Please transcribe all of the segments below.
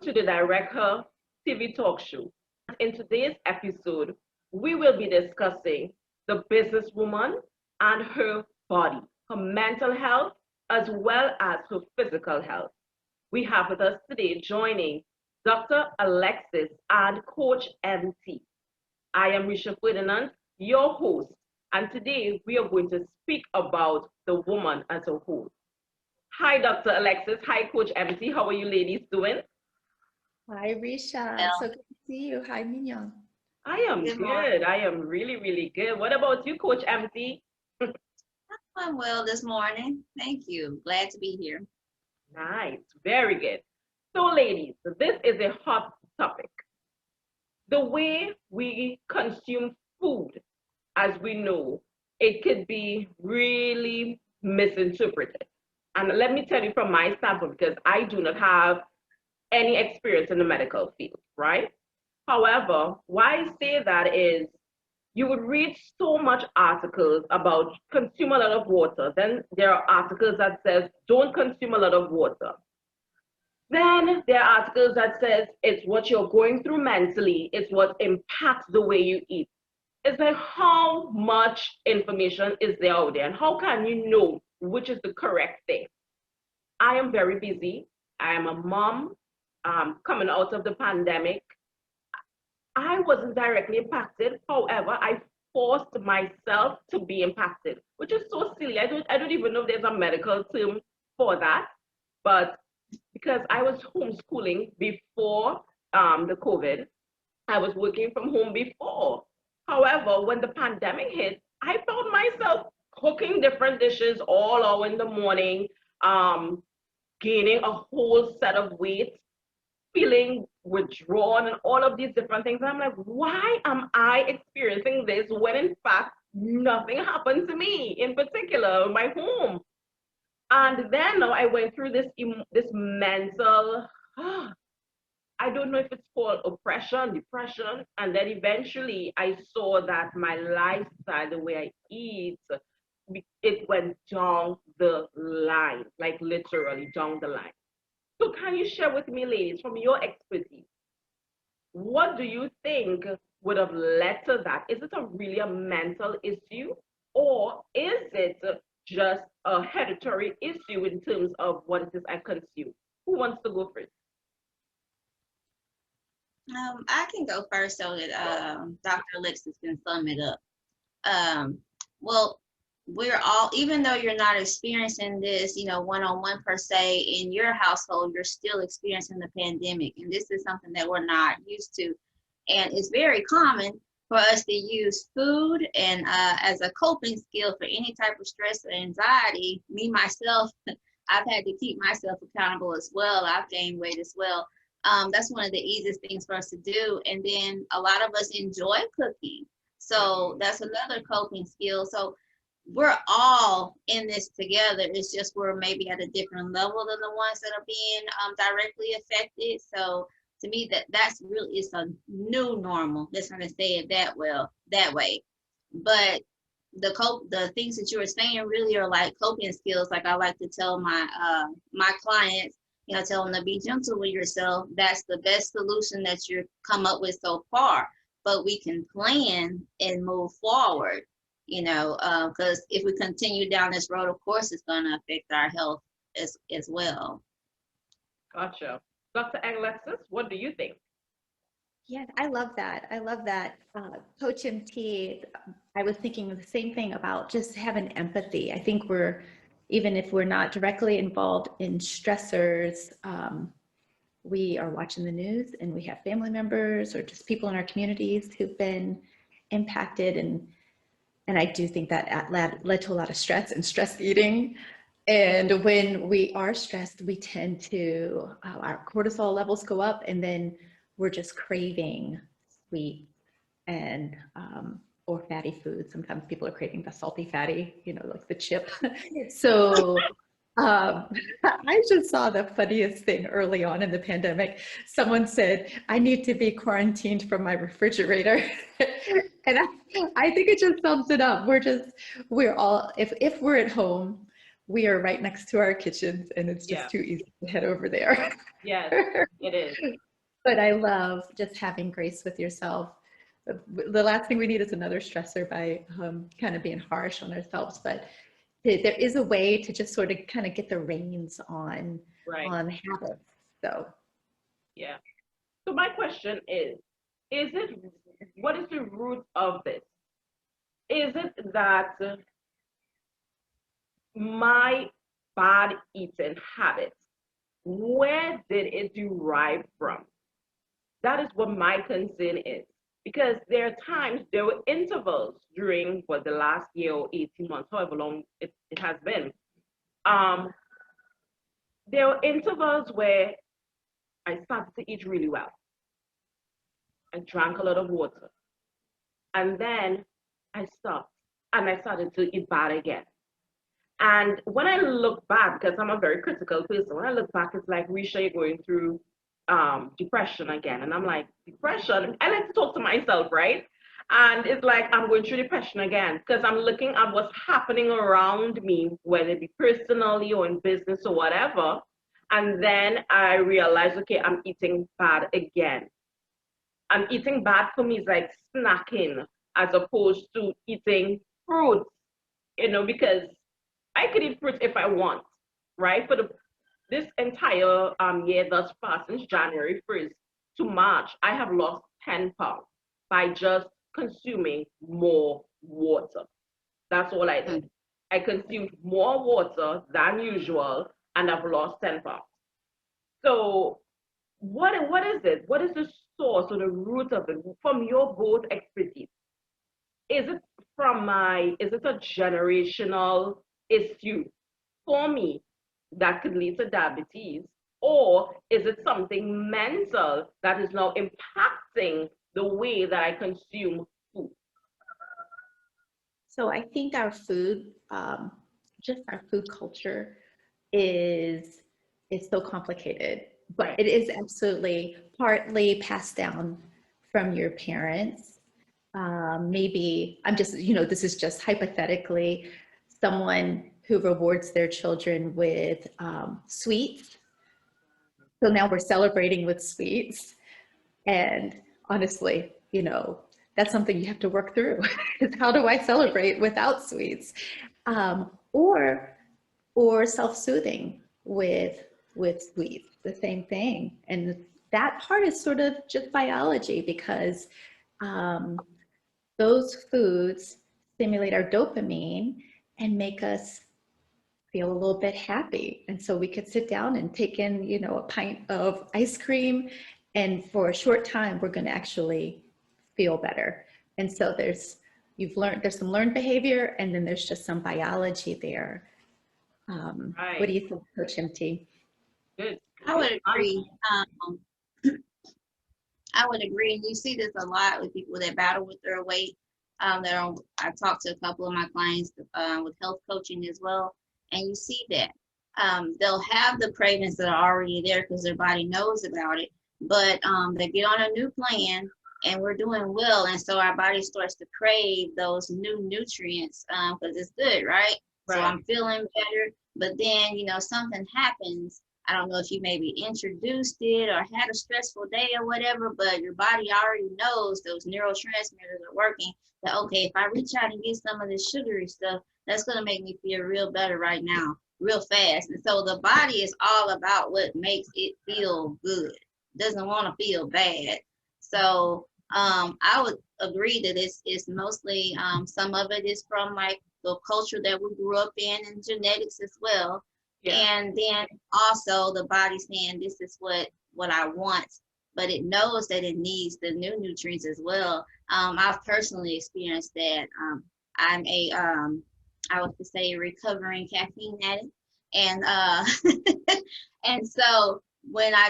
to the Director TV talk show. In today's episode, we will be discussing the businesswoman and her body, her mental health, as well as her physical health. We have with us today joining Dr. Alexis and Coach MT. I am Risha Ferdinand, your host, and today we are going to speak about the woman as a whole. Hi, Dr. Alexis. Hi, Coach MT. How are you ladies doing? Hi, Risha. So good to see you. Hi, Mignon. I am good. I am really, really good. What about you, Coach MT? I'm well this morning. Thank you. Glad to be here. Nice. Very good. So, ladies, this is a hot topic. The way we consume food, as we know, it could be really misinterpreted. And let me tell you from my standpoint, because I do not have any experience in the medical field, right? However, why I say that is you would read so much articles about consume a lot of water. Then there are articles that says don't consume a lot of water. Then there are articles that says it's what you're going through mentally, it's what impacts the way you eat. It's like how much information is there out there and how can you know which is the correct thing? I am very busy. I am a mom coming out of the pandemic. I wasn't directly impacted. However, I forced myself to be impacted, which is so silly. I don't even know if there's a medical term for that. But because I was homeschooling before the COVID, I was working from home before. However, when the pandemic hit, I found myself cooking different dishes all hour in the morning, gaining a whole set of weight, feeling withdrawn, and all of these different things. I'm like, why am I experiencing this when in fact nothing happened to me, in particular in my home? And then I went through this mental, I don't know if it's called oppression, depression, and then eventually I saw that my lifestyle, the way I eat, it went down the line, like literally down the line. So can you share with me, ladies, from your expertise, what do you think would have led to that? Is it really a mental issue, or is it just a hereditary issue in terms of what it is I consume? Who wants to go first? I can go first so that Dr. Alexis can sum it up. Well, we're all, even though you're not experiencing this, one-on-one per se in your household, you're still experiencing the pandemic. And this is something that we're not used to. And it's very common for us to use food and as a coping skill for any type of stress or anxiety. Me, myself, I've had to keep myself accountable as well. I've gained weight as well. That's one of the easiest things for us to do. And then a lot of us enjoy cooking. So that's another coping skill. So we're all in this together. It's just we're maybe at a different level than the ones that are being directly affected. So to me, that's really, it's a new normal. Let's not say it that way. But the things that you were saying really are like coping skills. Like I like to tell my my clients, tell them to be gentle with yourself. That's the best solution that you've come up with so far. But we can plan and move forward. Because if we continue down this road, of course, it's going to affect our health as well. Gotcha. Dr. Alexis, what do you think? Yeah, I love that. I love that. Coach MT, I was thinking the same thing about just having empathy. I think even if we're not directly involved in stressors, we are watching the news and we have family members or just people in our communities who've been impacted, and I do think that led to a lot of stress and stress eating. And when we are stressed, we tend to, our cortisol levels go up, and then we're just craving sweet and or fatty food. Sometimes people are craving the salty fatty, like the chip. So I just saw the funniest thing early on in the pandemic. Someone said, I need to be quarantined from my refrigerator. And I think it just sums it up. We're all, if we're at home, we are right next to our kitchens, and it's Yeah. just too easy to head over there. Yes, it is. But I love just having grace with yourself. The last thing we need is another stressor by kind of being harsh on ourselves. But there is a way to just sort of kind of get the reins Right. on habits. So Yeah. So my question is it, what is the root of this? Is it that my bad eating habits, where did it derive from? That is what my concern is. Because there are times, there were intervals during what the last year or 18 months, however long it has been. Um, there were intervals where I started to eat really well. I drank a lot of water. And then I stopped and I started to eat bad again. And when I look back, because I'm a very critical person, when I look back, it's like, Risha, you're going through depression again. And I'm like, depression? I like to talk to myself, right? And it's like, I'm going through depression again because I'm looking at what's happening around me, whether it be personally or in business or whatever. And then I realize, okay, I'm eating bad again. And eating bad for me is like snacking as opposed to eating fruits, because I could eat fruit if I want, right? For this entire year thus far, since January 1st to March, I have lost 10 pounds by just consuming more water. That's all I did. I consumed more water than usual and I've lost 10 pounds. So what is it? What is the source or the root of it from your both expertise? Is it is it a generational issue for me that could lead to diabetes? Or is it something mental that is now impacting the way that I consume food? So I think our food, just our food culture is so complicated, but Right. it is absolutely partly passed down from your parents. Maybe I'm just, this is just hypothetically someone who rewards their children with sweets. So now we're celebrating with sweets. And honestly, that's something you have to work through. Is how do I celebrate without sweets? Or self-soothing with sweets, the same thing. And that part is sort of just biology because um, those foods stimulate our dopamine and make us feel a little bit happy. And so we could sit down and take in, a pint of ice cream, and for a short time, we're going to actually feel better. And so there's some learned behavior, and then there's just some biology there. What do Right. you think, Coach MT? Good. I would agree. I would agree. And you see this a lot with people that battle with their weight. I've talked to a couple of my clients with health coaching as well. And you see that they'll have the cravings that are already there because their body knows about it. But they get on a new plan and we're doing well. And so our body starts to crave those new nutrients because it's good, right? So Right. I'm feeling better. But then, something happens. I don't know if you maybe introduced it or had a stressful day or whatever, but your body already knows those neurotransmitters are working. That, okay, if I reach out and get some of this sugary stuff, that's going to make me feel real better right now, real fast. And so the body is all about what makes it feel good. It doesn't want to feel bad. So I would agree that it's mostly some of it is from like the culture that we grew up in and genetics as well. Yeah. And then also the body saying this is what I want, but it knows that it needs the new nutrients as well. I've personally experienced that. I'm I would say recovering caffeine addict, and and so when I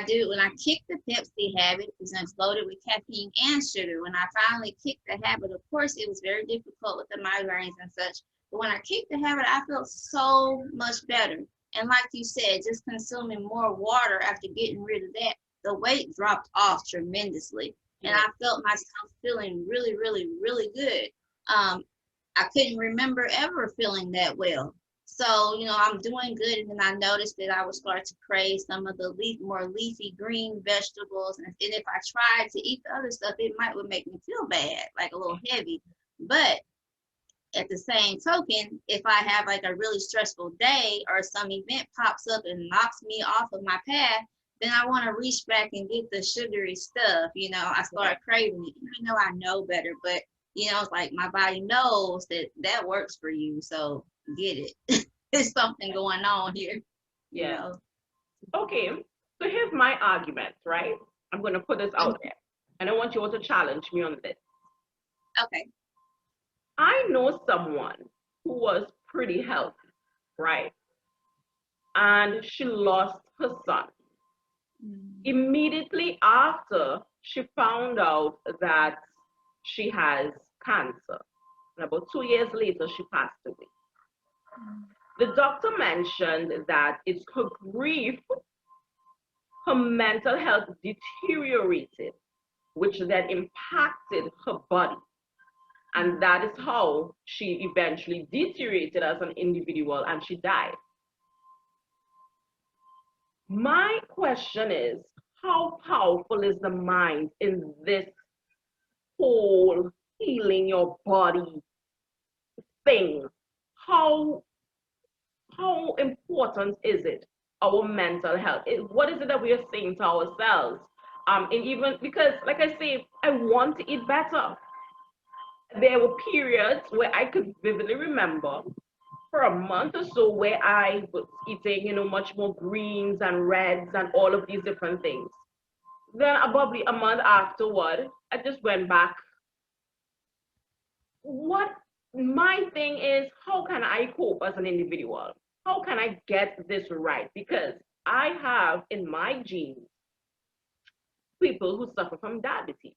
kick the Pepsi habit, because it's loaded with caffeine and sugar. When I finally kicked the habit, of course, it was very difficult with the migraines and such. But when I kicked the habit, I felt so much better. And like you said, just consuming more water after getting rid of that, the weight dropped off tremendously. And I felt myself feeling really, really, really good. I couldn't remember ever feeling that well. So, I'm doing good, and then I noticed that I would start to crave some of the more leafy green vegetables. And if I tried to eat the other stuff, it would make me feel bad, like a little heavy. But at the same token, if I have like a really stressful day or some event pops up and knocks me off of my path, then I want to reach back and get the sugary stuff. I start craving it, even though I know better. But it's like my body knows that works for you, so get it. There's something going on here. Yeah. Okay. So here's my argument, right? I'm going to put this out there, and I want you all to challenge me on this. Okay. I know someone who was pretty healthy, right? And she lost her son. Immediately after she found out that she has cancer. And about 2 years later, she passed away. The doctor mentioned that it's her grief, her mental health deteriorated, which then impacted her body. And that is how she eventually deteriorated as an individual and she died. My question is, how powerful is the mind in this whole healing your body thing? How important is it, our mental health? What is it that we are saying to ourselves? And even because, like I say, I want to eat better. There were periods where I could vividly remember for a month or so where I was eating, much more greens and reds and all of these different things. Then probably a month afterward, I just went back. What my thing is, how can I cope as an individual? How can I get this right? Because I have in my genes people who suffer from diabetes.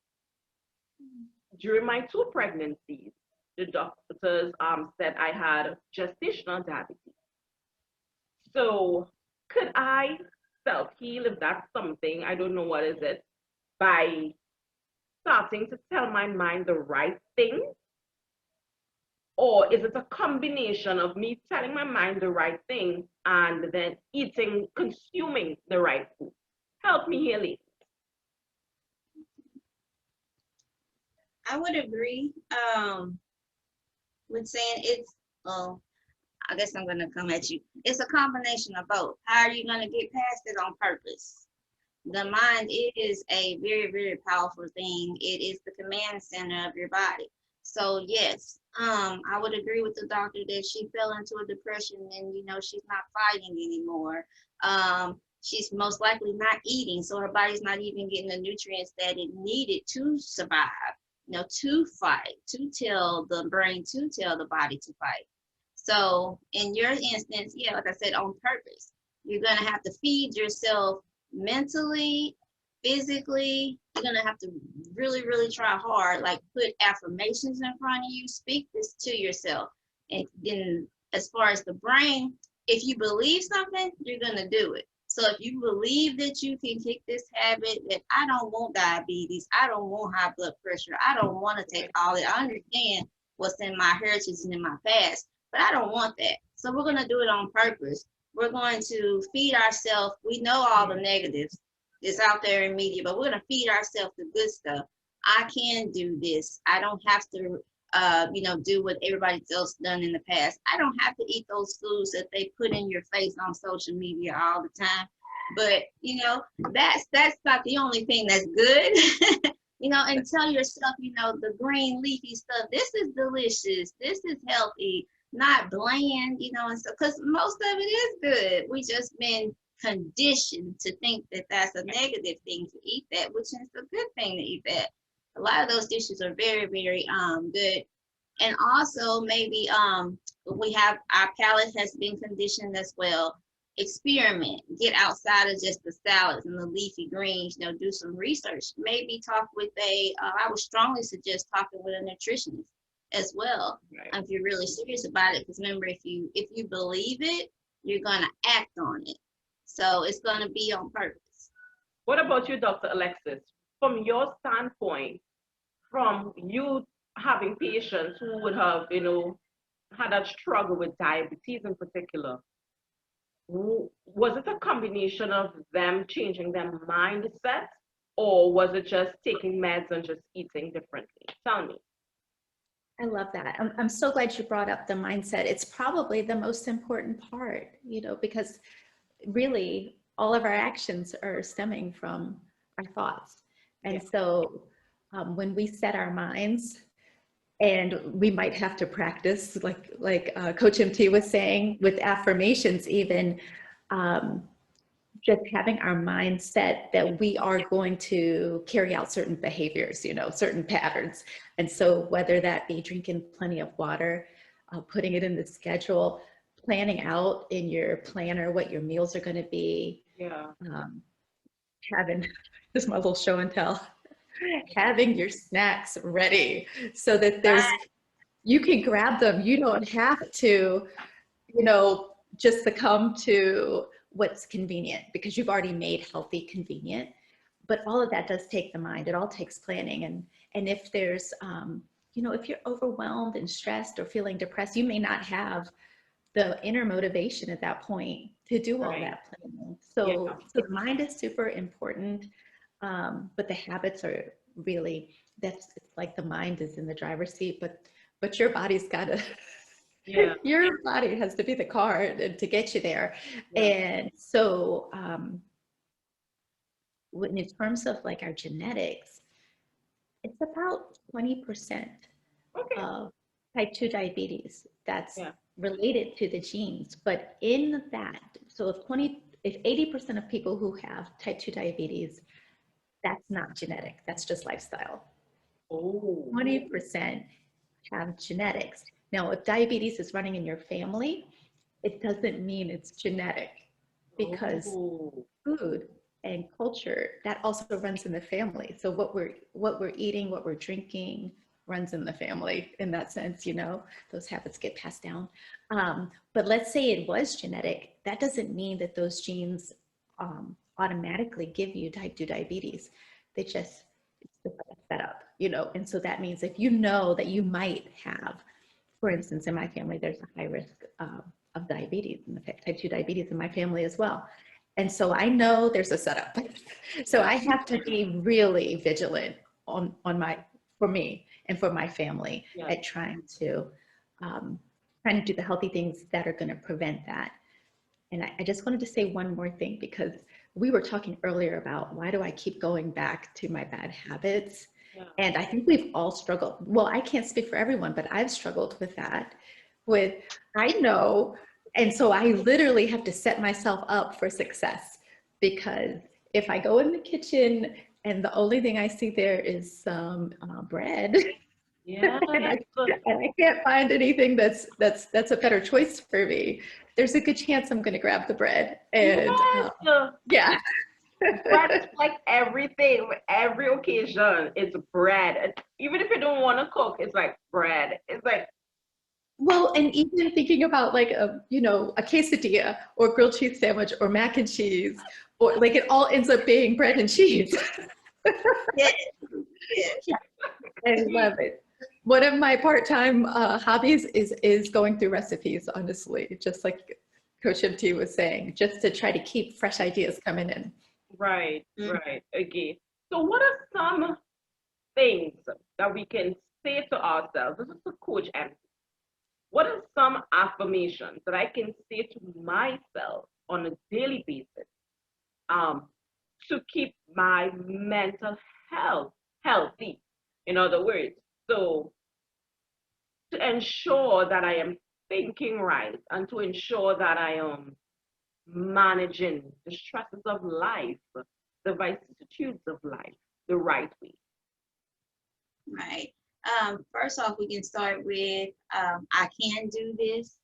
During my 2 pregnancies, the doctors said I had gestational diabetes. So could I self-heal if that's something, I don't know what is it, by starting to tell my mind the right thing? Or is it a combination of me telling my mind the right thing and then eating, consuming the right food? Help me here, ladies. I would agree with saying it's, well, I guess I'm going to come at you. It's a combination of both. How are you going to get past it on purpose? The mind is a very, very powerful thing. It is the command center of your body. So yes, I would agree with the doctor that she fell into a depression and she's not fighting anymore. She's most likely not eating, so her body's not even getting the nutrients that it needed to survive, to fight, to tell the brain, to tell the body to fight. So in your instance, yeah, like I said, on purpose, you're gonna have to feed yourself mentally, physically. You're gonna have to really, really try hard, like put affirmations in front of you, speak this to yourself. And then as far as the brain, if you believe something, you're gonna do it. So if you believe that you can kick this habit, that I don't want diabetes, I don't want high blood pressure, I don't want to take all that. I understand what's in my heritage and in my past, but I don't want that. So we're gonna do it on purpose. We're going to feed ourselves. We know all the negatives that's out there in media, but we're going to feed ourselves the good stuff. I can do this. I don't have to, do what everybody else done in the past. I don't have to eat those foods that they put in your face on social media all the time. But, that's not the only thing that's good. And tell yourself, the green leafy stuff, this is delicious. This is healthy. Not bland, and so because most of it is good. We just been conditioned to think that that's a negative thing to eat that, which is a good thing to eat that. A lot of those dishes are very, very good. And also maybe we have our palate has been conditioned as well. Experiment, get outside of just the salads and the leafy greens, do some research. Maybe talk with I would strongly suggest talking with a nutritionist as well, right, if you're really serious about it. Because remember, if you believe it, you're going to act on it. So it's going to be on purpose. What about you, Dr. Alexis? From your standpoint, from you having patients who would have, had a struggle with diabetes in particular, was it a combination of them changing their mindset, or was it just taking meds and just eating differently? Tell me. I love that. I'm so glad you brought up the mindset. It's probably the most important part, because really all of our actions are stemming from our thoughts. And Yeah. so when we set our minds, and we might have to practice, like Coach MT was saying, with affirmations even, just having our mindset that we are going to carry out certain behaviors, certain patterns. And so whether that be drinking plenty of water, putting it in the schedule, planning out in your planner what your meals are going to be, Yeah. having, this is my little show and tell, having your snacks ready so that you can grab them. You don't have to, just succumb to what's convenient, because you've already made healthy convenient. But all of that does take the mind. It all takes planning. And if there's, if you're overwhelmed and stressed or feeling depressed, you may not have the inner motivation at that point to do all Right. that planning. Yeah. So the mind is super important, but the habits are really, it's like the mind is in the driver's seat, but your body's got to, Yeah. your body has to be the car to get you there. Yeah. And so in terms of like our genetics, it's about 20% Okay. of type 2 diabetes that's Yeah. related to the genes. But in that, so if 80% of people who have type 2 diabetes, that's not genetic, that's just lifestyle. Oh. 20% have genetics. Now, if diabetes is running in your family, it doesn't mean it's genetic, because Oh. food and culture, that also runs in the family. So what we're eating, what we're drinking runs in the family in that sense, those habits get passed down. But let's say it was genetic, that doesn't mean that those genes automatically give you type 2 diabetes. It's just set up, and so that means if you know that you might have, for instance, in my family, there's a high risk of diabetes, and type 2 diabetes in my family as well. And so I know there's a setup. So I have to be really vigilant for me and for my family at trying to do the healthy things that are going to prevent that. And I just wanted to say one more thing, because we were talking earlier about why do I keep going back to my bad habits? Yeah. And I think we've all struggled. Well, I can't speak for everyone, but I've struggled with that. I know, and so I literally have to set myself up for success, because if I go in the kitchen and the only thing I see there is some bread, Yeah. and I can't find anything that's a better choice for me, there's a good chance I'm going to grab the bread. And yeah. Bread is like everything, every occasion, it's bread. And even if you don't want to cook, it's like bread. It's like, Well, and even thinking about like a quesadilla or grilled cheese sandwich or mac and cheese, or like it all ends up being bread and cheese. Yeah. I love it. One of my part-time hobbies is going through recipes, honestly, just like Coach MT was saying, just to try to keep fresh ideas coming in. right, right. Okay. So what are some things that we can say to ourselves? This is the coach and what are some affirmations that I can say to myself on a daily basis um, to keep my mental health healthy? In other words, so to ensure that I am thinking right and to ensure that I am managing the stresses of life, the vicissitudes of life the right way. Right. First off, we can start with I can do this.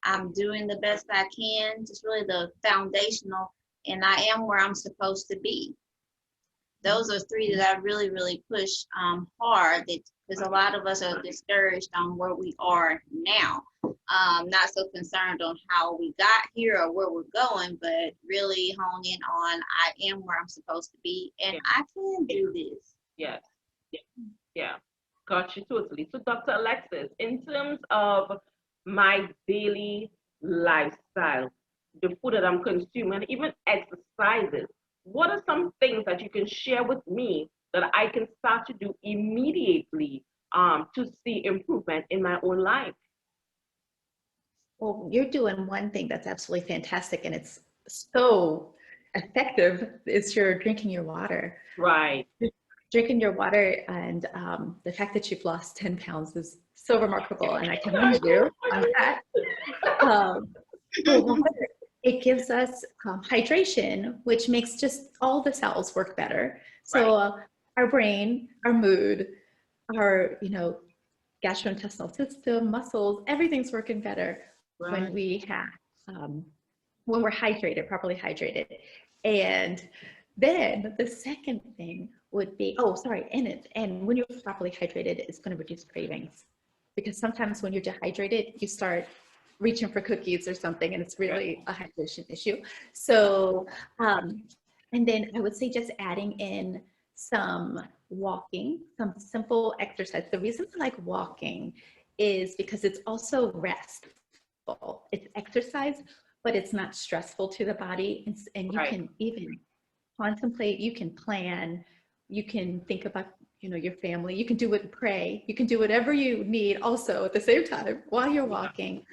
I'm doing the best I can. Just really the foundational, and I am where I'm supposed to be. Those are three that I really, really push hard, because a lot of us are discouraged on where we are now. Not so concerned on how we got here or where we're going, but really hone in on I am where I'm supposed to be, and I can do this. Yes. Yeah. Got you totally. So, Dr. Alexis, in terms of my daily lifestyle, the food that I'm consuming, even exercises. What are some things that you can share with me that I can start to do immediately to see improvement in my own life? Well, you're doing one thing that's absolutely fantastic and it's so effective is you're drinking your water. Right. Drinking your water and the fact that you've lost 10 pounds is so remarkable and I commend you on that. But water, it gives us hydration, which makes just all the cells work better. So Right. our brain, our mood, our, gastrointestinal system, muscles, everything's working better when Right. we have, when we're hydrated, properly hydrated. And then the second thing would be, oh, sorry, and when you're properly hydrated, it's going to reduce cravings. Because sometimes when you're dehydrated, you start reaching for cookies or something, and it's really a hydration issue. So, and then I would say just adding in some walking, some simple exercise. The reason I like walking is because it's also restful. It's exercise, but it's not stressful to the body. And you Right. can even contemplate, you can plan, you can think about, your family, you can do it, pray, you can do whatever you need also at the same time while you're walking.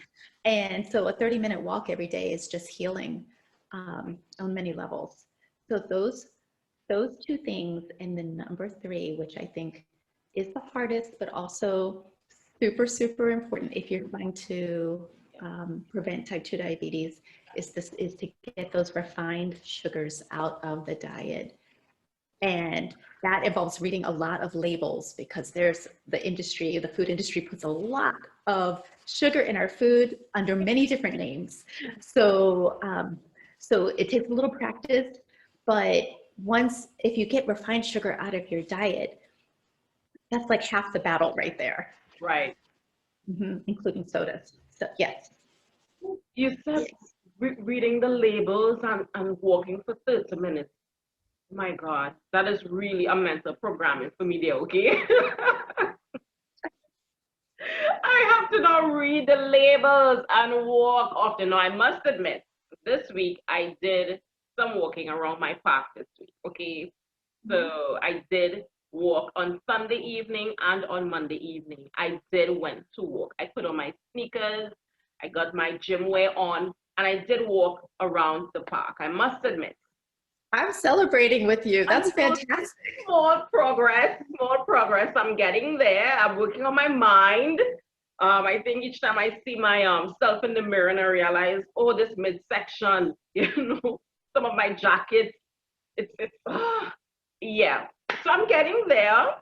And so a 30-minute walk every day is just healing on many levels. So those two things, and then number three, which I think is the hardest, but also super, super important if you're trying to prevent type 2 diabetes, is to get those refined sugars out of the diet. And that involves reading a lot of labels because there's the food industry puts a lot of sugar in our food under many different names. So, so it takes a little practice, but if you get refined sugar out of your diet, that's like half the battle right there, Right. including sodas. So yes. You said reading the labels and walking for 30 minutes. My God, that is really a mental programming for me there, okay? I have to now read the labels and walk often. Now, I must admit, this week I did some walking around my park this week, okay? So I did walk on Sunday evening and on Monday evening. I did went to walk. I put on my sneakers, I got my gym wear on, and I did walk around the park. I must admit. I'm celebrating with you. I That's know fantastic. small progress, small progress. I'm getting there. I'm working on my mind. I think each time I see my self in the mirror and I realize, oh, this midsection, some of my jackets, it's yeah. So I'm getting there.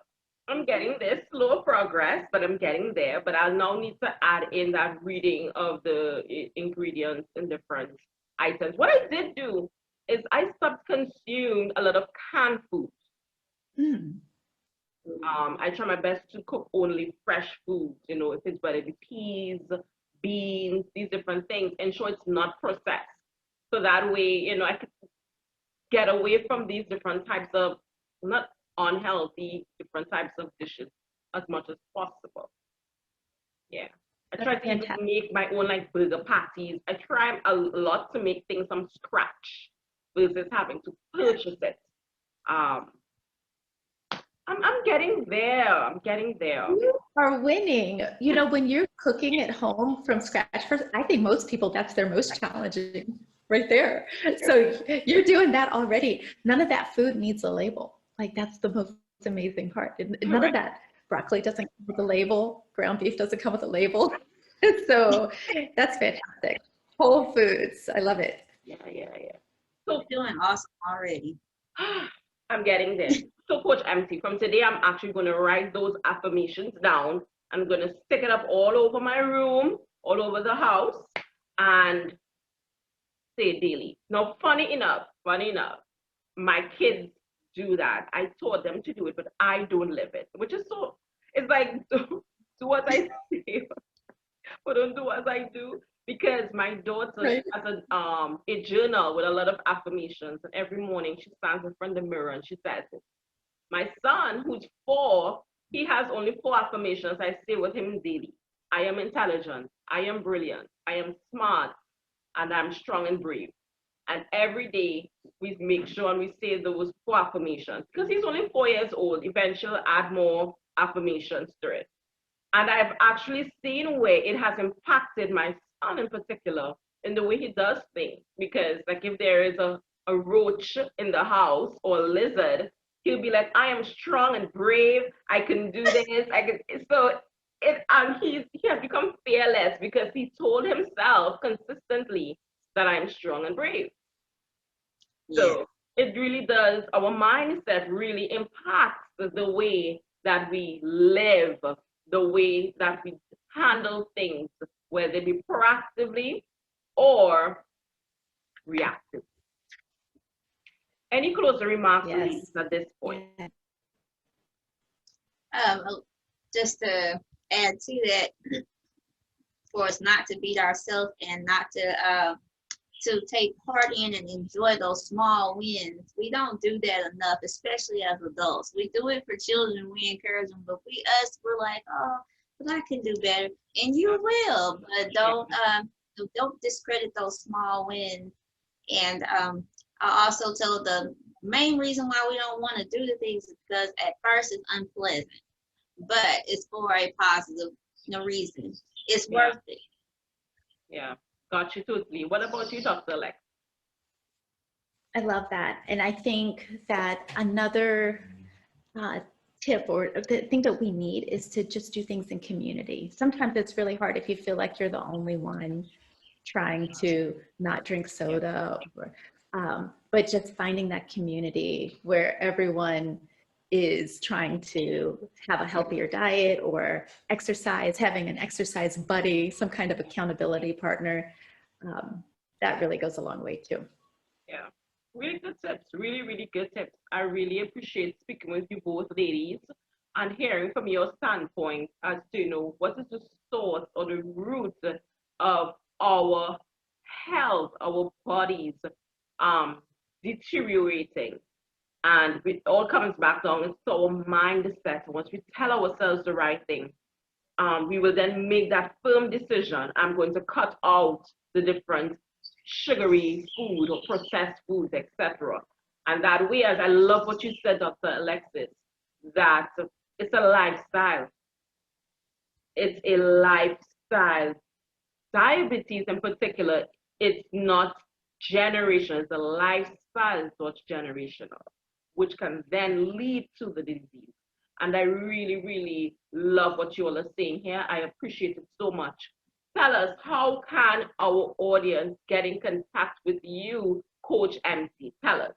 I'm getting there. Slow progress, but I'm getting there. But I'll now need to add in that reading of the ingredients and different items. What I did do is I stopped consuming a lot of canned food. Mm. I try my best to cook only fresh foods, if it's whether it be peas, beans, these different things, ensure it's not processed. So that way, I could get away from these different types of not unhealthy, different types of dishes as much as possible. Yeah. I try That's to even fantastic. make my own like burger patties. I try a lot to make things from scratch versus having to purchase it. Um, I'm getting there. I'm getting there. You are winning. When you're cooking at home from scratch, first, I think most people, that's their most challenging right there. So you're doing that already. None of that food needs a label. Like that's the most amazing part. And none of Right. that broccoli doesn't come with a label. Ground beef doesn't come with a label. So that's fantastic. Whole foods. I love it. Yeah, yeah, yeah. You're So doing awesome already. I'm getting there. So Coach Empty, from today I'm actually going to write those affirmations down. I'm going to stick it up all over my room, all over the house, and say daily. Now, funny enough, my kids do that. I taught them to do it, but I don't live it, which is so, it's like, do what I say, but don't do as I do. Because my daughter, she Right. has a journal with a lot of affirmations, and every morning she stands in front of the mirror and she says it. My son, who's 4, he has only 4 affirmations I say with him daily. I am intelligent. I am brilliant, I am smart, and I'm strong and brave. And every day we make sure and we say those 4 affirmations because he's only 4 years old. Eventually, add more affirmations to it. And I've actually seen where it has impacted my son in particular in the way he does things. Because, like, if there is a roach in the house or a lizard, he'll be like, I am strong and brave. I can do this. I can. So, he has become fearless because he told himself consistently that I'm strong and brave. Yeah. So it really does, our mindset really impacts the way that we live, the way that we handle things, whether it be proactively or reactive. Any closing remarks, Yes. ladies, at this point? Yeah. Just to add to that, for us not to beat ourselves and not to take part in and enjoy those small wins. We don't do that enough, especially as adults. We do it for children, we encourage them, but we're like, oh, but I can do better. And you will, but don't discredit those small wins. And I also tell the main reason why we don't want to do the things is because at first it's unpleasant, but it's for a positive reason. It's worth it. Yeah, got you totally. What about you, Dr. Lex? I love that. And I think that another tip or the thing that we need is to just do things in community. Sometimes it's really hard if you feel like you're the only one trying to not drink soda, or, but just finding that community where everyone is trying to have a healthier diet or exercise, having an exercise buddy, some kind of accountability partner, that really goes a long way too. Yeah, really good tips. Really, really good tips. I really appreciate speaking with you both, ladies, and hearing from your standpoint as to what is the source or the root of our health, our bodies um deteriorating. And it all comes back down to our mindset. Once we tell ourselves the right thing, we will then make that firm decision. I'm going to cut out the different sugary food or processed foods, etc. And that way, as I love what you said, Dr. Alexis, that it's a lifestyle. It's a lifestyle. Diabetes in particular, it's not generational, it's a lifestyle that's generational, which can then lead to the disease. And I really, really love what you all are saying here. I appreciate it so much. Tell us, how can our audience get in contact with you, Coach MC? Tell us.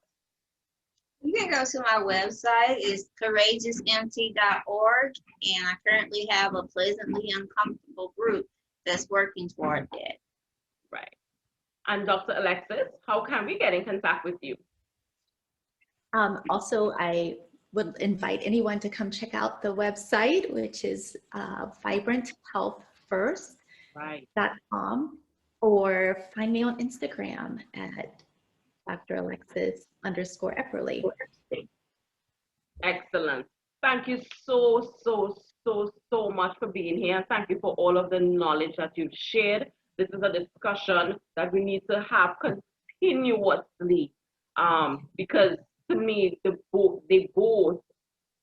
You can go to my website. It's courageousmt.org, and I currently have a pleasantly uncomfortable group that's working toward that. Right. And Dr. Alexis, how can we get in contact with you? Also, I would invite anyone to come check out the website, which is vibranthealthfirst.com, or find me on Instagram at Dr. Alexis _Epperly. Excellent. Thank you so much for being here. Thank you for all of the knowledge that you've shared. This is a discussion that we need to have continuously, because to me, they both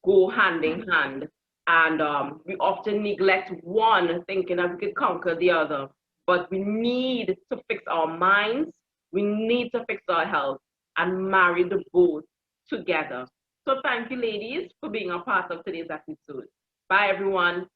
go hand in hand. And we often neglect one, thinking that we could conquer the other. But we need to fix our minds, we need to fix our health, and marry the both together. So thank you, ladies, for being a part of today's episode. Bye, everyone.